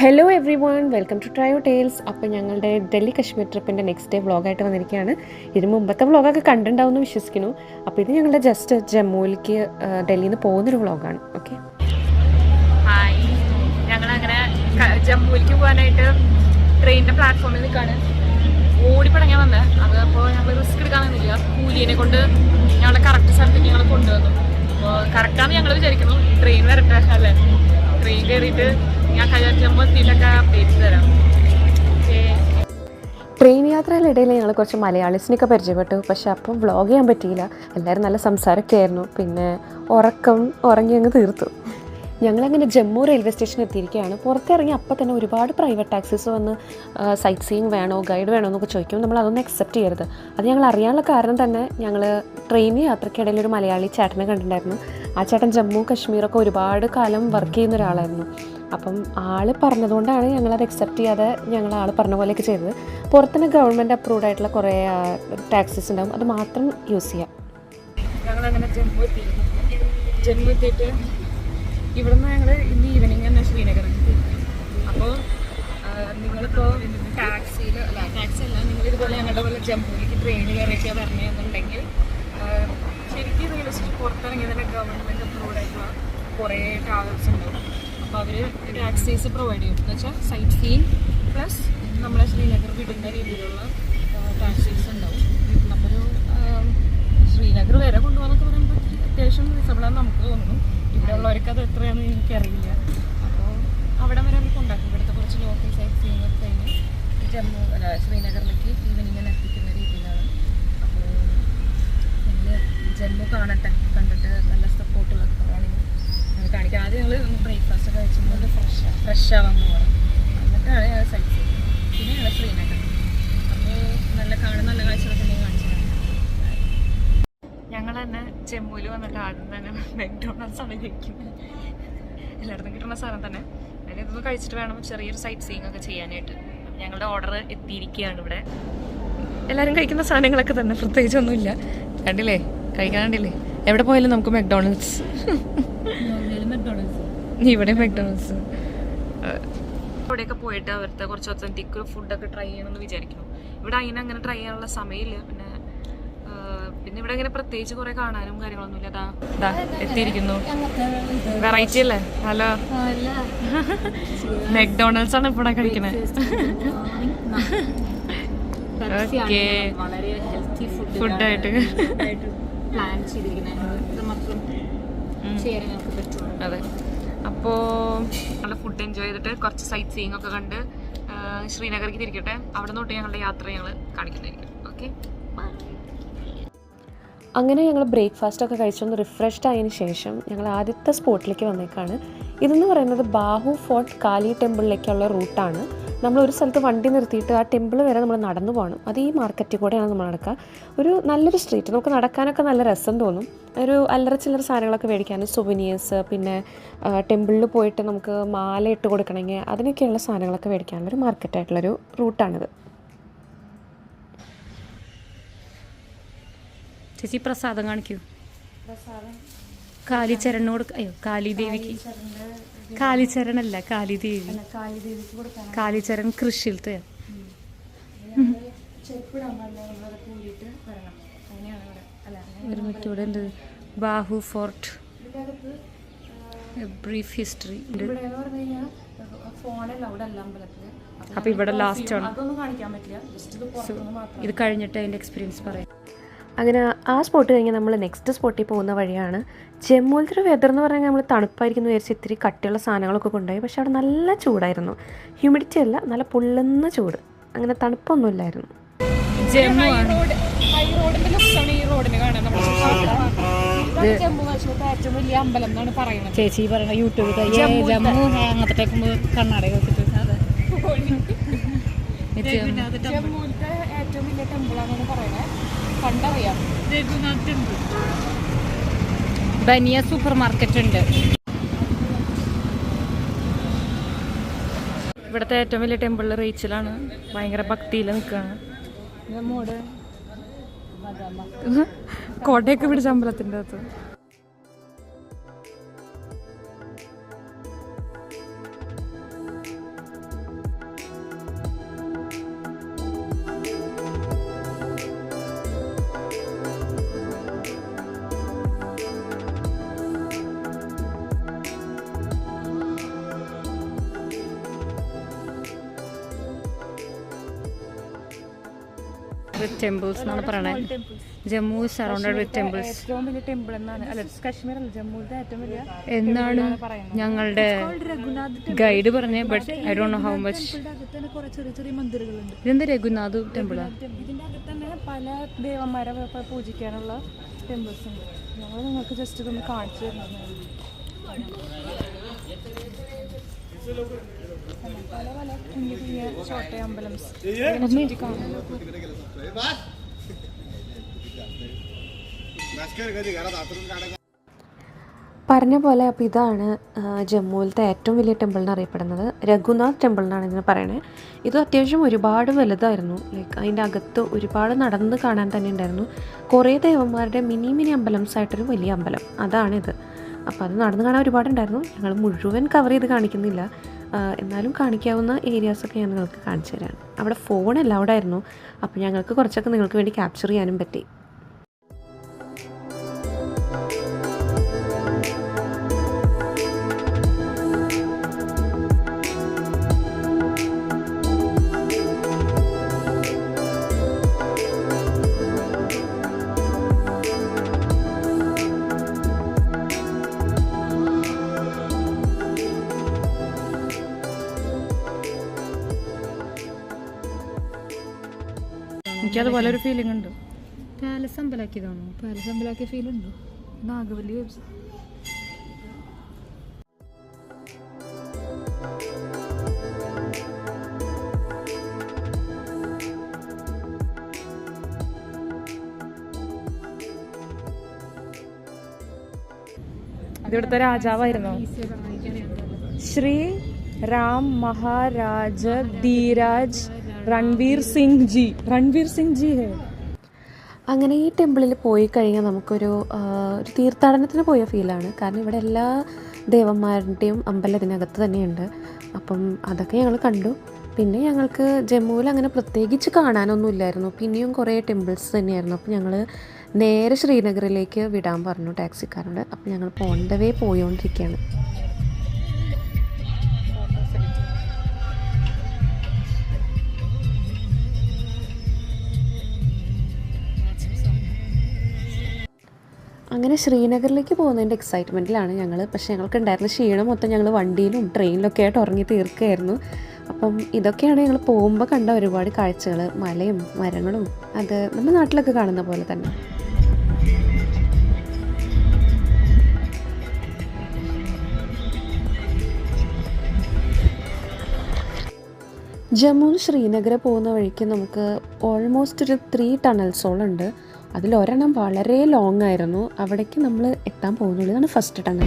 Hello everyone, welcome to Trio Tales. അപ്പോൾ ഞങ്ങളുടെ ഡൽഹി കശ്മീർ ട്രിപ്പിൻ്റെ നെക്സ്റ്റ് ഡേ വ്ളോഗായിട്ട് വന്നിരിക്കുകയാണ്. ഇതിന് മുമ്പത്തെ വ്ളോഗൊക്കെ കണ്ടിട്ടുണ്ടാവുമെന്ന് വിശ്വസിക്കുന്നു. അപ്പോൾ ഇത് ഞങ്ങളുടെ ജസ്റ്റ് ജമ്മുവിലേക്ക് ഡൽഹിയിൽ നിന്ന് പോകുന്നൊരു വ്ളോഗാണ്. Okay, hi. ഞങ്ങളങ്ങനെ ജമ്മുവിലേക്ക് പോകാനായിട്ട് ട്രെയിനിൻ്റെ പ്ലാറ്റ്ഫോമിൽ നിൽക്കാണ്. ഓടിപ്പടങ്ങാൻ വന്നത് അത്. അപ്പോൾ ഞങ്ങൾ റിസ്ക് എടുക്കാനൊന്നുമില്ല. കൂലിയെ കൊണ്ട് ഞങ്ങളെ കറക്റ്റ് സ്ഥലത്തേക്ക് ഞങ്ങൾ കൊണ്ടുവന്നു. അപ്പോൾ കറക്റ്റാണെന്ന് ഞങ്ങൾ വിചാരിക്കുന്നു. ട്രെയിൻ വരട്ടെ അല്ലേ. ട്രെയിൻ കയറിയിട്ട് ഞാൻ ജമ്മു എത്തിയിട്ടൊക്കെ അപ്ഡേറ്റ് തരാം. ട്രെയിൻ യാത്രയുടെ ഇടയിൽ ഞങ്ങൾ കുറച്ച് മലയാളീസിനൊക്കെ പരിചയപ്പെട്ടു. പക്ഷേ അപ്പം വ്ളോഗ് ചെയ്യാൻ പറ്റിയില്ല. എല്ലാവരും നല്ല സംസാരമൊക്കെ ആയിരുന്നു. പിന്നെ ഉറങ്ങി അങ്ങ് തീർത്തു. ഞങ്ങളങ്ങനെ ജമ്മു റെയിൽവേ സ്റ്റേഷൻ എത്തിയിരിക്കുകയാണ്. പുറത്തിറങ്ങി അപ്പം തന്നെ ഒരുപാട് പ്രൈവറ്റ് ടാക്സീസ് വന്ന് സൈറ്റ് സീയിങ് വേണോ ഗൈഡ് വേണോ എന്നൊക്കെ ചോദിക്കും. നമ്മൾ അതൊന്നും അക്സെപ്റ്റ് ചെയ്യരുത്. അത് ഞങ്ങൾ അറിയാനുള്ള കാരണം തന്നെ ഞങ്ങൾ ട്രെയിൻ യാത്രയ്ക്കിടയിൽ ഒരു മലയാളി ചേട്ടനെ കണ്ടിട്ടുണ്ടായിരുന്നു. ആ ചേട്ടൻ ജമ്മു കശ്മീരൊക്കെ ഒരുപാട് കാലം വർക്ക് ചെയ്യുന്ന ഒരാളായിരുന്നു. അപ്പം ആൾ പറഞ്ഞതുകൊണ്ടാണ് ഞങ്ങളത് അക്സെപ്റ്റ് ചെയ്യാതെ ഞങ്ങൾ ആൾ പറഞ്ഞ പോലെയൊക്കെ ചെയ്തത്. പുറത്തുനിന്ന് ഗവൺമെൻറ് അപ്രൂവ്ഡ് ആയിട്ടുള്ള കുറേ ടാക്സീസ് ഉണ്ടാകും, അത് മാത്രം യൂസ് ചെയ്യാം. ഞങ്ങളങ്ങനെ ജമ്മു എത്തിയിട്ട് ഇവിടുന്ന് ഞങ്ങൾ ഇന്ന് ഈവനിങ് തന്നെ ശ്രീനഗറിൽ. അപ്പോൾ നിങ്ങളിപ്പോൾ ടാക്സി അല്ല, നിങ്ങളിതുപോലെ ഞങ്ങളുടെ പോലെ ജമ്മുവിലേക്ക് ട്രെയിൻ കയറിയൊക്കെ വരണമെന്നുണ്ടെങ്കിൽ ശരിക്കും റിയലിസ്റ്റിക് പുറത്തിറങ്ങിയ തന്നെ ഗവൺമെൻറ് അപ്രൂവ്ഡ് ആയിട്ടുള്ള കുറേ ട്രാവൽസ് ഉണ്ടാവും. അപ്പോൾ അവർ ടാക്സീസ് പ്രൊവൈഡ് ചെയ്യും. എന്ന് വെച്ചാൽ സൈറ്റ് സീയിങ് പ്ലസ് നമ്മളെ ശ്രീനഗർ വിടുന്ന രീതിയിലുള്ള ടാക്സീസ് ഉണ്ടാവും. അപ്പോൾ ഒരു ശ്രീനഗർ വരെ കൊണ്ടുപോകാനൊക്കെ പറയുമ്പോൾ അത്യാവശ്യം റീസണബിളാണെന്ന് നമുക്ക് തോന്നുന്നു. ഇവിടെ ഉള്ളവർക്ക് അത് എത്രയാണെന്ന് എനിക്കറിയില്ല. അപ്പോൾ അവിടെ വരെ അവർ കൊണ്ടാക്കും. ഇവിടുത്തെ കുറച്ച് ലോക്കൽ സൈറ്റ് സീയിങ് ഒക്കെ കഴിഞ്ഞ് ശ്രീനഗറിലേക്ക് ഈവനിങ് തന്നെ എത്തിക്കുന്ന രീതിയിലാണ്. അപ്പോൾ ഞങ്ങൾ ജമ്മു കണ്ടിട്ട് നല്ല സപ്പോർട്ടുകളൊക്കെ കാണിക്കാം. ആദ്യം ഞങ്ങൾ ബ്രേക്ക്ഫാസ്റ്റ് ഒക്കെ കഴിച്ചുകൊണ്ട് ഫ്രഷ് ആവാൻ പോകണം. എന്നിട്ടാണ് ഞങ്ങൾ സൈറ്റ് സീയിങ്. പിന്നെ ഞങ്ങൾ ശ്രീനഗർ. അപ്പോൾ നല്ല കാഴ്ചകളൊക്കെ ഉണ്ടെങ്കിൽ കാണിച്ചു. ഞങ്ങൾ തന്നെ ജമ്മുവിൽ വന്നിട്ട് ആദ്യം തന്നെ മെക്ഡോണൾഡ്സ് ആണ് കഴിക്കുന്നത്. എല്ലായിടത്തും കിട്ടുന്ന സാധനം തന്നെ. അതിൽ ഇതൊന്ന് കഴിച്ചിട്ട് വേണം ചെറിയൊരു സൈറ്റ് സീയിങ് ഒക്കെ ചെയ്യാനായിട്ട്. ഞങ്ങളുടെ ഓർഡർ എത്തിയിരിക്കുകയാണ്. ഇവിടെ എല്ലാവരും കഴിക്കുന്ന സാധനങ്ങളൊക്കെ തന്നെ, പ്രത്യേകിച്ചൊന്നുമില്ല. കണ്ടില്ലേ, കഴിക്കാണ്ടില്ലേ. എവിടെ പോയാലും നമുക്ക് മെക്ഡോണൾഡ്സ്. ഇവിടെ മെക്ഡോണൾഡ്സ്. ഇവിടെയൊക്കെ പോയിട്ട് അവിടുത്തെ കുറച്ച് ഒത്തന്റിക് ഫുഡൊക്കെ ട്രൈ ചെയ്യണമെന്ന് വിചാരിക്കുന്നു. ഇവിടെ അങ്ങനെ ട്രൈ ചെയ്യാനുള്ള സമയമില്ല. പിന്നെ ഇവിടെ ഇങ്ങനെ പ്രത്യേകിച്ച് കുറെ കാണാനും കാര്യങ്ങളൊന്നുമില്ല. അതാ എത്തിയിരിക്കുന്നു. വെറൈറ്റി അല്ലേ? ഹലോ, മെക്ഡോണൾഡ്സ് ആണ് ഇവിടെ കഴിക്കുന്നത്. ഓക്കെ, ഫുഡായിട്ട് പ്ലാൻ അതെ. അപ്പോൾ നല്ല ഫുഡ് എൻജോയ് ചെയ്തിട്ട് കുറച്ച് സൈറ്റ് സീയിങ് ഒക്കെ കണ്ട് ശ്രീനഗറിലേക്ക് തിരിക്കട്ടെ. അവിടെ തൊട്ട് ഞങ്ങളുടെ യാത്ര ഞങ്ങൾ കാണിക്കുന്നതായിരിക്കും. ഓക്കെ, അങ്ങനെ ഞങ്ങൾ ബ്രേക്ക്ഫാസ്റ്റൊക്കെ കഴിച്ചൊന്ന് റിഫ്രഷ്ഡ് ആയതിനു ശേഷം ഞങ്ങൾ ആദ്യത്തെ സ്പോട്ടിലേക്ക് വന്നേക്കാണ്. ഇതെന്ന് പറയുന്നത് ബാഹു ഫോർട്ട് കാലി ടെമ്പിളിലേക്കുള്ള റൂട്ടാണ്. നമ്മൾ ഒരു സ്ഥലത്ത് വണ്ടി നിർത്തിയിട്ട് ആ ടെമ്പിൾ വരെ നമ്മൾ നടന്നു പോകണം. അത് ഈ മാർക്കറ്റിൽ കൂടെയാണ് നമ്മൾ നടക്കുക. ഒരു നല്ലൊരു സ്ട്രീറ്റ്, നമുക്ക് നടക്കാനൊക്കെ നല്ല രസം തോന്നും. ഒരു അല്ലറ ചില്ലറ സാധനങ്ങളൊക്കെ മേടിക്കാനും സുവനീയേഴ്സ്, പിന്നെ ടെമ്പിളിൽ പോയിട്ട് നമുക്ക് മാല ഇട്ട് കൊടുക്കണമെങ്കിൽ അതിനൊക്കെയുള്ള സാധനങ്ങളൊക്കെ മേടിക്കാനുള്ളൊരു മാർക്കറ്റായിട്ടുള്ളൊരു റൂട്ടാണിത്. ചേച്ചി പ്രസാദം കാണിക്കൂ. കാലിചരണോട്, അയ്യോ കാളിദേവിക്ക്, കാലിചരണല്ല കാളിദേവി. കാലിചരൺ കൃഷിയിലത്തെ ഒരു മറ്റൂടെ ഉണ്ട്. ബാഹു ഫോർട്ട്, ബ്രീഫ് ഹിസ്റ്ററി. അപ്പൊ ഇവിടെ ലാസ്റ്റ് ആണ്. ഇത് കഴിഞ്ഞിട്ട് അതിന്റെ എക്സ്പീരിയൻസ് പറയാം. അങ്ങനെ ആ സ്പോട്ട് കഴിഞ്ഞ് നമ്മൾ നെക്സ്റ്റ് സ്പോട്ടിൽ പോകുന്ന വഴിയാണ്. ജമ്മുവിലത്തെ ഒരു വെതർ എന്ന് പറഞ്ഞാൽ നമ്മൾ തണുപ്പായിരിക്കും വിചാരിച്ച് ഇത്തിരി കട്ടിയുള്ള സാധനങ്ങളൊക്കെ കൊണ്ടുപോയി. പക്ഷെ അവിടെ നല്ല ചൂടായിരുന്നു. ഹ്യൂമിഡിറ്റി അല്ല, നല്ല പൊള്ളുന്ന ചൂട്. അങ്ങനെ തണുപ്പൊന്നുമില്ലായിരുന്നു. ചേച്ചി പറയുന്ന യൂട്യൂബിൽ ജമ്മു അങ്ങനത്തെ കർണാടക ജമ്മുവിലത്തെ ഏറ്റവും വലിയ ടെമ്പിളാണെന്ന് പറയുന്നത് കണ്ടറിയാം. ബനിയ സൂപ്പർ മാർക്കറ്റ് ഉണ്ട്. ഇവിടുത്തെ ഏറ്റവും വലിയ ടെമ്പിൾ റീച്ചിലാണ്. ഭയങ്കര ഭക്തിയിൽ നിൽക്കുകയാണ്. കോട്ടയൊക്കെ പിടിച്ച അമ്പലത്തിൻ്റെ അകത്ത്. വിത്ത് ടെമ്പിൾസ് എന്നാണ് പറയണത്. ജമ്മു സറൗണ്ടഡ് വിത്ത് ടെമ്പിൾസ്. ഏറ്റവും വലിയ ടെമ്പിൾ എന്നാണ്, അല്ല കാശ്മീർ അല്ല, ജമ്മുവിലത്തെ ഏറ്റവും വലിയ എന്നാണ് ഞങ്ങളുടെ ഗൈഡ് പറഞ്ഞത്. But I don't know how much. കുറെ ചെറിയ ചെറിയ മന്ദിരങ്ങളുണ്ട്. ഇതെന്താ രഘുനാഥ് ടെമ്പിളാണ്? ഇതിന്റെ അകത്ത് തന്നെ പല ദേവന്മാരെ പൂജിക്കാനുള്ള ടെമ്പിൾസ് ഉണ്ട്. ഞങ്ങൾ നിങ്ങൾക്ക് ജസ്റ്റ് ഇതൊന്ന് കാണിച്ചു തരുന്നത്. പല പല കുഞ്ഞു കുഞ്ഞ ചോട്ട അമ്പലംസ് കാണാൻ. പറഞ്ഞ പോലെ അപ്പോൾ ഇതാണ് ജമ്മുവിലത്തെ ഏറ്റവും വലിയ ടെമ്പിൾ എന്നറിയപ്പെടുന്നത്. രഘുനാഥ് ടെമ്പിൾ എന്നാണ് ഇതിന് പറയണത്. ഇത് അത്യാവശ്യം ഒരുപാട് വലുതായിരുന്നു. ലൈക്ക് അതിൻ്റെ അകത്ത് ഒരുപാട് നടന്ന് കാണാൻ തന്നെ ഉണ്ടായിരുന്നു. കുറേ ദേവന്മാരുടെ മിനി മിനി അമ്പലംസ് ആയിട്ടൊരു വലിയ അമ്പലം, അതാണിത്. അപ്പോൾ അത് നടന്ന് കാണാൻ ഒരുപാടുണ്ടായിരുന്നു. ഞങ്ങൾ മുഴുവൻ കവർ ചെയ്ത് കാണിക്കുന്നില്ല, എന്നാലും കാണിക്കാവുന്ന ഏരിയാസൊക്കെ ഞാൻ നിങ്ങൾക്ക് കാണിച്ചു തരാം. അവിടെ ഫോൺ അലൗഡ് ആയിരുന്നു, അപ്പോൾ ഞങ്ങൾക്ക് കുറച്ചൊക്കെ നിങ്ങൾക്ക് വേണ്ടി ക്യാപ്ചർ ചെയ്യാനും പറ്റി. എനിക്കതുപോലെ ഒരു ഫീലിംഗ് ഉണ്ട്. പാലസ് അമ്പലാക്കിയതാണോ? പാലസ് അമ്പലാക്കിയ ഫീൽ ഉണ്ടോ? നാഗവല്ലി അതിവിടുത്തെ രാജാവായിരുന്നു ശ്രീ രാം മഹാരാജ ധീരാജ് रणवीर सिंह जी है. അങ്ങനെ ഈ ടെമ്പിളിൽ പോയി കഴിഞ്ഞാൽ നമുക്കൊരു തീർത്ഥാടനത്തിന് പോയ ഫീലാണ്. കാരണം ഇവിടെ എല്ലാ ദേവന്മാരുടെയും അമ്പലം ഇതിനകത്ത് തന്നെയുണ്ട്. അപ്പം അതൊക്കെ ഞങ്ങൾ കണ്ടു. പിന്നെ ഞങ്ങൾക്ക് ജമ്മുവിൽ അങ്ങനെ പ്രത്യേകിച്ച് കാണാനൊന്നും ഇല്ലായിരുന്നു. പിന്നെയും കുറേ ടെമ്പിൾസ് തന്നെയായിരുന്നു. അപ്പം ഞങ്ങൾ നേരെ ശ്രീനഗറിലേക്ക് വിടാൻ പറഞ്ഞു ടാക്സിക്കാരോട്. അപ്പം ഞങ്ങൾ ഓൺ ദ വേ പോയോണ്ടിരിക്കുകയാണ്. അങ്ങനെ ശ്രീനഗറിലേക്ക് പോകുന്നതിൻ്റെ എക്സൈറ്റ്മെൻറ്റിലാണ് ഞങ്ങൾ. പക്ഷേ ഞങ്ങൾക്ക് ഉണ്ടായിരുന്ന ക്ഷീണം മൊത്തം ഞങ്ങൾ വണ്ടിയിലും ട്രെയിനിലൊക്കെ ആയിട്ട് ഉറങ്ങി തീർക്കുകയായിരുന്നു. അപ്പം ഇതൊക്കെയാണ് ഞങ്ങൾ പോകുമ്പോൾ കണ്ട ഒരുപാട് കാഴ്ചകൾ, മലയും മരങ്ങളും. അത് നമ്മുടെ നാട്ടിലൊക്കെ കാണുന്ന പോലെ തന്നെ. ജമ്മുവിന് ശ്രീനഗർ പോകുന്ന വഴിക്ക് നമുക്ക് ഓൾമോസ്റ്റ് ഒരു 3 ടണൽസോളുണ്ട്. അതിലൊരെണ്ണം വളരെ ലോങ് ആയിരുന്നു. അവിടേക്ക് നമ്മൾ എത്താൻ പോകുന്നുള്ളൂ. ഇതാണ് ഫസ്റ്റ് ടണൽ.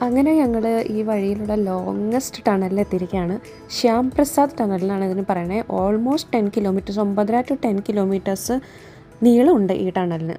അങ്ങനെ ഞങ്ങൾ ഈ വഴിയിലുള്ള ലോങ്ങസ്റ്റ് ടണലിൽ എത്തിയിരിക്കുകയാണ്. ശ്യാം പ്രസാദ് ടണലിലാണ് ഇതിന് പറയണത്. ഓൾമോസ്റ്റ് 10 കിലോമീറ്റേഴ്സ്, 9 to 10 കിലോമീറ്റേഴ്സ് നീളമുണ്ട് ഈ ടണലിന്.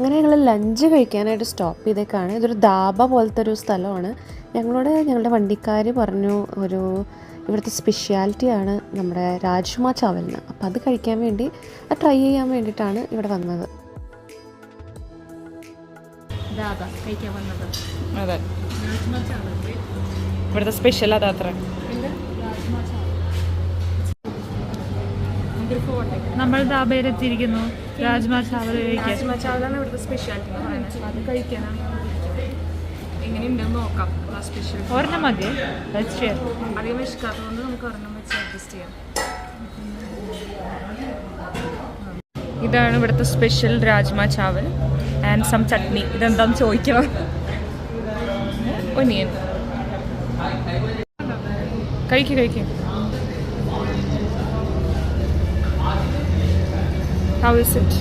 അങ്ങനെ ഞങ്ങൾ ലഞ്ച് കഴിക്കാനായിട്ട് സ്റ്റോപ്പ് ചെയ്തേക്കാണ്. ഇതൊരു ധാബ പോലത്തെ ഒരു സ്ഥലമാണ്. ഞങ്ങളുടെ വണ്ടിക്കാർ പറഞ്ഞു ഇവിടുത്തെ സ്പെഷ്യാലിറ്റിയാണ് നമ്മുടെ രാജ്മ ചാവലിന്. അപ്പോൾ അത് കഴിക്കാൻ വേണ്ടി ട്രൈ ചെയ്യാൻ വേണ്ടിയിട്ടാണ് ഇവിടെ വന്നത്. അതെ, ഇവിടുത്തെ സ്പെഷ്യൽ അതാത്ര. നമ്മൾ ധാബയിലെത്തിയിരിക്കുന്നു രാജ്മ ചാവൽ കഴിക്കാൻ. രാജ്മ ചാവലാണ് ഇവിടുത്തെ സ്പെഷ്യാലിറ്റി. അത് കഴിക്കാനാണ്. എങ്ങനെയുണ്ടെന്ന് നോക്കാം. സ്പെഷ്യൽ ഒരെണ്ണം മതി. അധികം ഇഷ്ടമാത്തതുകൊണ്ട് നമുക്ക് ഒരെണ്ണം വെച്ച് അഡ്ജസ്റ്റ് ചെയ്യാം. ഇതാണ് ഇവിടുത്തെ special rajma chawal and some chutney. ഇതെന്താന്ന് ചോദിക്കണം. ഒനിയൻ കഴിക്കും. How is it?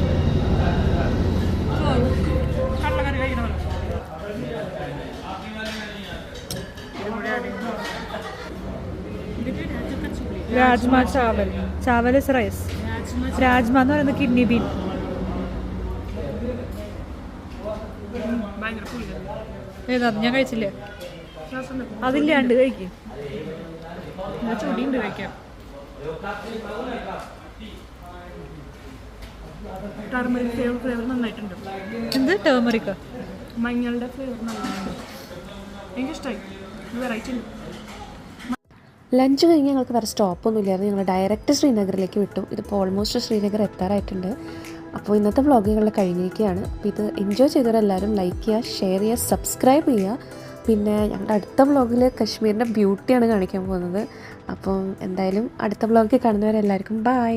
Rajma chawal is rice. Rajma എന്ന് പറയുന്നത് കിഡ്നി ബീൻ. ഏതാ ഞാൻ കഴിച്ചില്ലേ? അതില്ലാണ്ട് കഴിക്കും. ചൊടിയുണ്ട് കഴിക്കാം. ടർമറിക് ഫ്ലേവർ നന്നായിട്ടുണ്ട്. എന്ത് ടേമറിക്കോ? മഞ്ഞളുടെ ഫ്ലേവർ നന്നായിട്ടുണ്ട്. എനിക്കിഷ്ടമായി. വെറൈറ്റി ഉണ്ട്. ലഞ്ച് കഴിഞ്ഞ് ഞങ്ങൾക്ക് വേറെ സ്റ്റോപ്പൊന്നും ഇല്ലായിരുന്നു. ഞങ്ങൾ ഡയറക്റ്റ് ശ്രീനഗറിലേക്ക് വിട്ടു. ഇതിപ്പോൾ ഓൾമോസ്റ്റ് ശ്രീനഗർ എത്താറായിട്ടുണ്ട്. അപ്പോൾ ഇന്നത്തെ വ്ളോഗുകളിൽ കഴിഞ്ഞിരിക്കുകയാണ്. അപ്പോൾ ഇത് എൻജോയ് ചെയ്തവരെല്ലാവരും ലൈക്ക് ചെയ്യുക, ഷെയർ ചെയ്യുക, സബ്സ്ക്രൈബ് ചെയ്യുക. പിന്നെ ഞങ്ങളുടെ അടുത്ത വ്ളോഗിൽ കശ്മീരിൻ്റെ ബ്യൂട്ടിയാണ് കാണിക്കാൻ പോകുന്നത്. അപ്പം എന്തായാലും അടുത്ത വ്ളോഗിൽ കാണുന്നവരെല്ലാവർക്കും ബൈ.